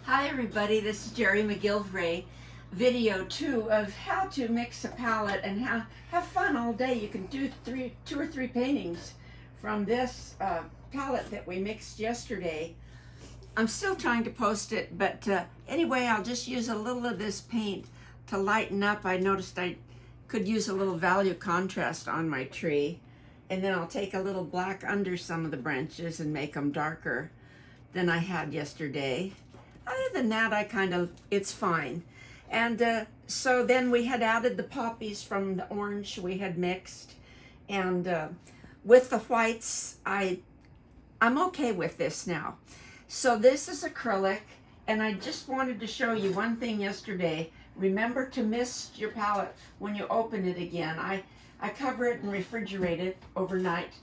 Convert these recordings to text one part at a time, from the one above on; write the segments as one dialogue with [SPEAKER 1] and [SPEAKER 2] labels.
[SPEAKER 1] Hi everybody, this is Geri McGilvray, video 2 of how to mix a palette and how have fun all day. You can do two or three paintings from this palette that we mixed yesterday. I'm still trying to post it, but anyway, I'll just use a little of this paint to lighten up. I noticed I could use a little value contrast on my tree, and then I'll take a little black under some of the branches and make them darker than I had yesterday. Other than that, it's fine. And so then we had added the poppies from the orange we had mixed. And with the whites, I'm okay with this now. So this is acrylic, and I just wanted to show you one thing yesterday. Remember to mist your palette when you open it again. I cover it and refrigerate it overnight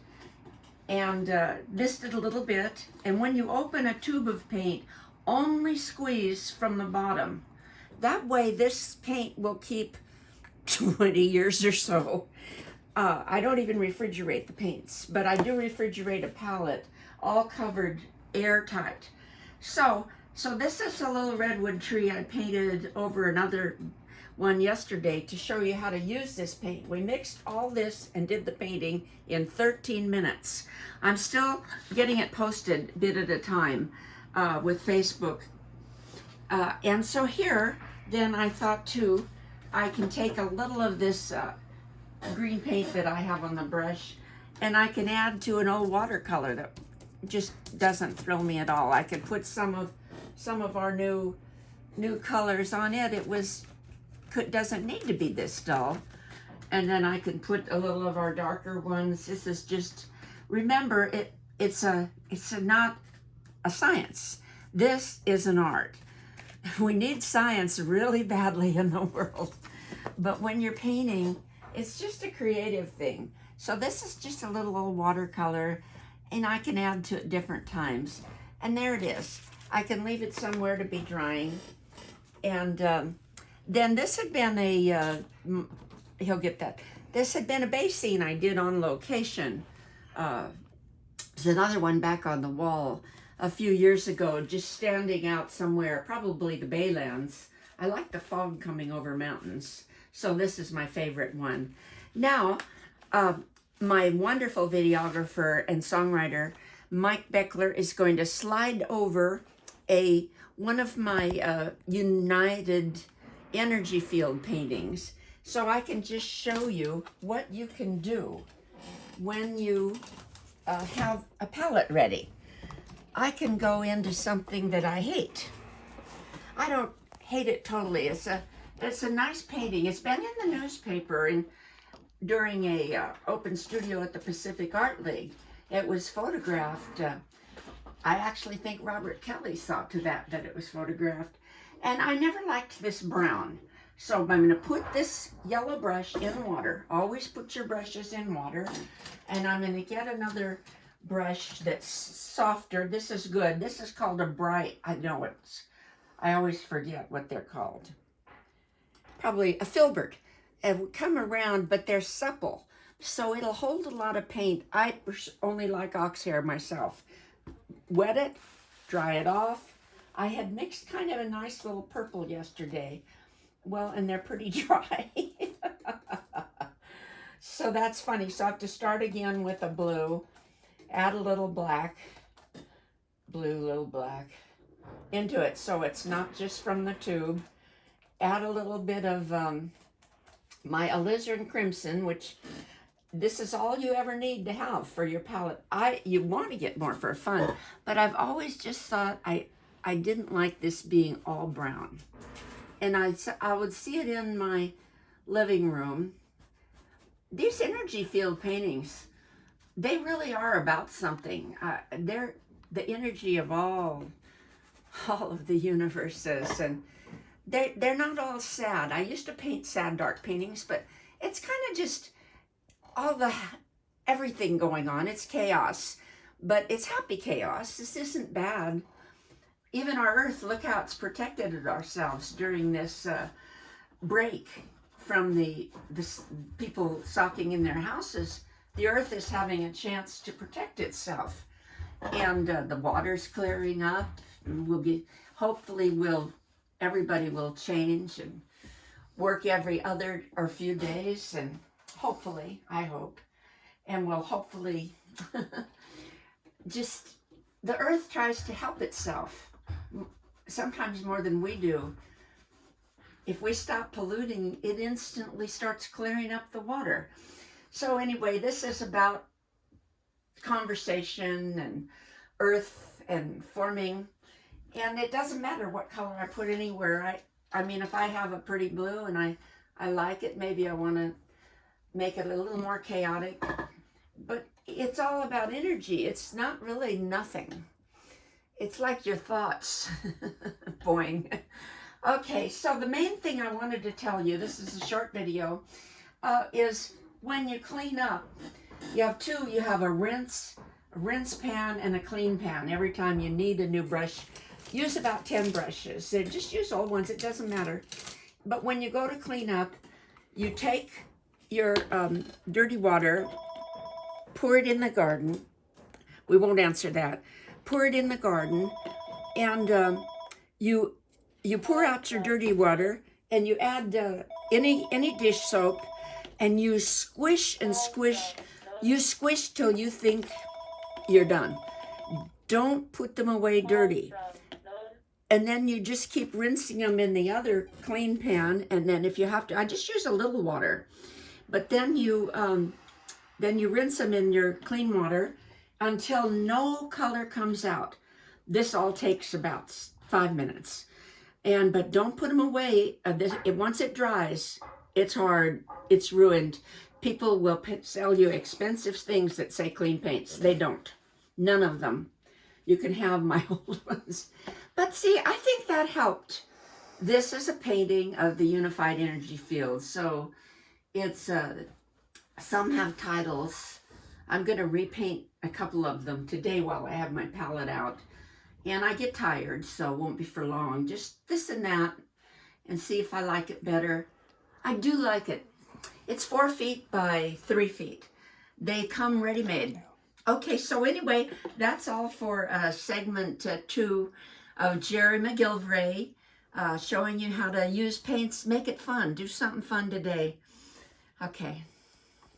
[SPEAKER 1] and mist it a little bit. And when you open a tube of paint, only squeeze from the bottom. That way this paint will keep 20 years or so. I don't even refrigerate the paints, but I do refrigerate a palette, all covered airtight. So this is a little redwood tree I painted over another one yesterday to show you how to use this paint. We mixed all this and did the painting in 13 minutes. I'm still getting it posted bit at a time with Facebook. And so here, then I thought too, I can take a little of this green paint that I have on the brush, and I can add to an old watercolor that just doesn't thrill me at all. I could put some of our new colors on it. Doesn't need to be this dull. And then I can put a little of our darker ones. This is just, remember, it's not a science. This is an art. We need science really badly in the world. But when you're painting, it's just a creative thing. So this is just a little old watercolor, and I can add to it different times. And there it is. I can leave it somewhere to be drying. And then this had been he'll get that. This had been a bay scene I did on location. There's another one back on the wall a few years ago, just standing out somewhere, probably the Baylands. I like the fog coming over mountains. So this is my favorite one. Now, my wonderful videographer and songwriter, Mike Beckler, is going to slide over one of my United energy field paintings, so I can just show you what you can do when you have a palette ready. I can go into something that I hate. I don't hate it totally. It's a nice painting. It's been in the newspaper and during a open studio at the Pacific Art League. It was photographed. I actually think Robert Kelly saw to that it was photographed. And I never liked this brown. So I'm going to put this yellow brush in water. Always put your brushes in water. And I'm going to get another brush that's softer. This is good. This is called a bright. I always forget what they're called. Probably a filbert. It will come around, but they're supple. So it'll hold a lot of paint. I only like ox hair myself. Wet it, dry it off. I had mixed kind of a nice little purple yesterday. Well, and they're pretty dry. So that's funny. So I have to start again with a blue, add a little black, blue, little black into it. So it's not just from the tube. Add a little bit of my alizarin crimson, which this is all you ever need to have for your palette. You want to get more for fun, but I've always just thought I didn't like this being all brown. And I would see it in my living room. These energy field paintings, they really are about something. They're the energy of all of the universes, and they're not all sad. I used to paint sad, dark paintings, but it's kind of just everything going on. It's chaos, but it's happy chaos. This isn't bad. Even our earth, look how it's protected ourselves during this break from the people stocking in their houses. The earth is having a chance to protect itself. And the water's clearing up. And hopefully everybody will change and work every other or few days, and hopefully, I hope, and will hopefully just, the earth tries to help itself, sometimes more than we do. If we stop polluting, it instantly starts clearing up the water. So anyway, this is about conversation and earth and forming, and it doesn't matter what color I put anywhere. I mean, if I have a pretty blue and I like it, maybe I want to make it a little more chaotic, but it's all about energy. It's not really nothing. It's like your thoughts. Boing. Okay, so the main thing I wanted to tell you, this is a short video, is when you clean up, you have two. You have a rinse pan and a clean pan. Every time you need a new brush, use about 10 brushes. So just use old ones, it doesn't matter. But when you go to clean up, you take your dirty water, pour it in the garden. We won't answer that. Pour it in the garden, and you pour out your dirty water, and you add any dish soap, and you squish and squish. You squish till you think you're done. Don't put them away dirty. And then you just keep rinsing them in the other clean pan, and then if you have to, I just use a little water. But then you rinse them in your clean water until no color comes out. This all takes about 5 minutes. But don't put them away. Once it dries, it's hard, it's ruined. People will sell you expensive things that say clean paints. They don't. None of them. You can have my old ones. But see, I think that helped. This is a painting of the unified energy field. So it's, some have titles. I'm going to repaint a couple of them today while I have my palette out. And I get tired, so it won't be for long. Just this and that, and see if I like it better. I do like it. It's 4 feet by 3 feet. They come ready-made. Okay, so anyway, that's all for segment 2 of Geri McGilvray, showing you how to use paints. Make it fun. Do something fun today. Okay.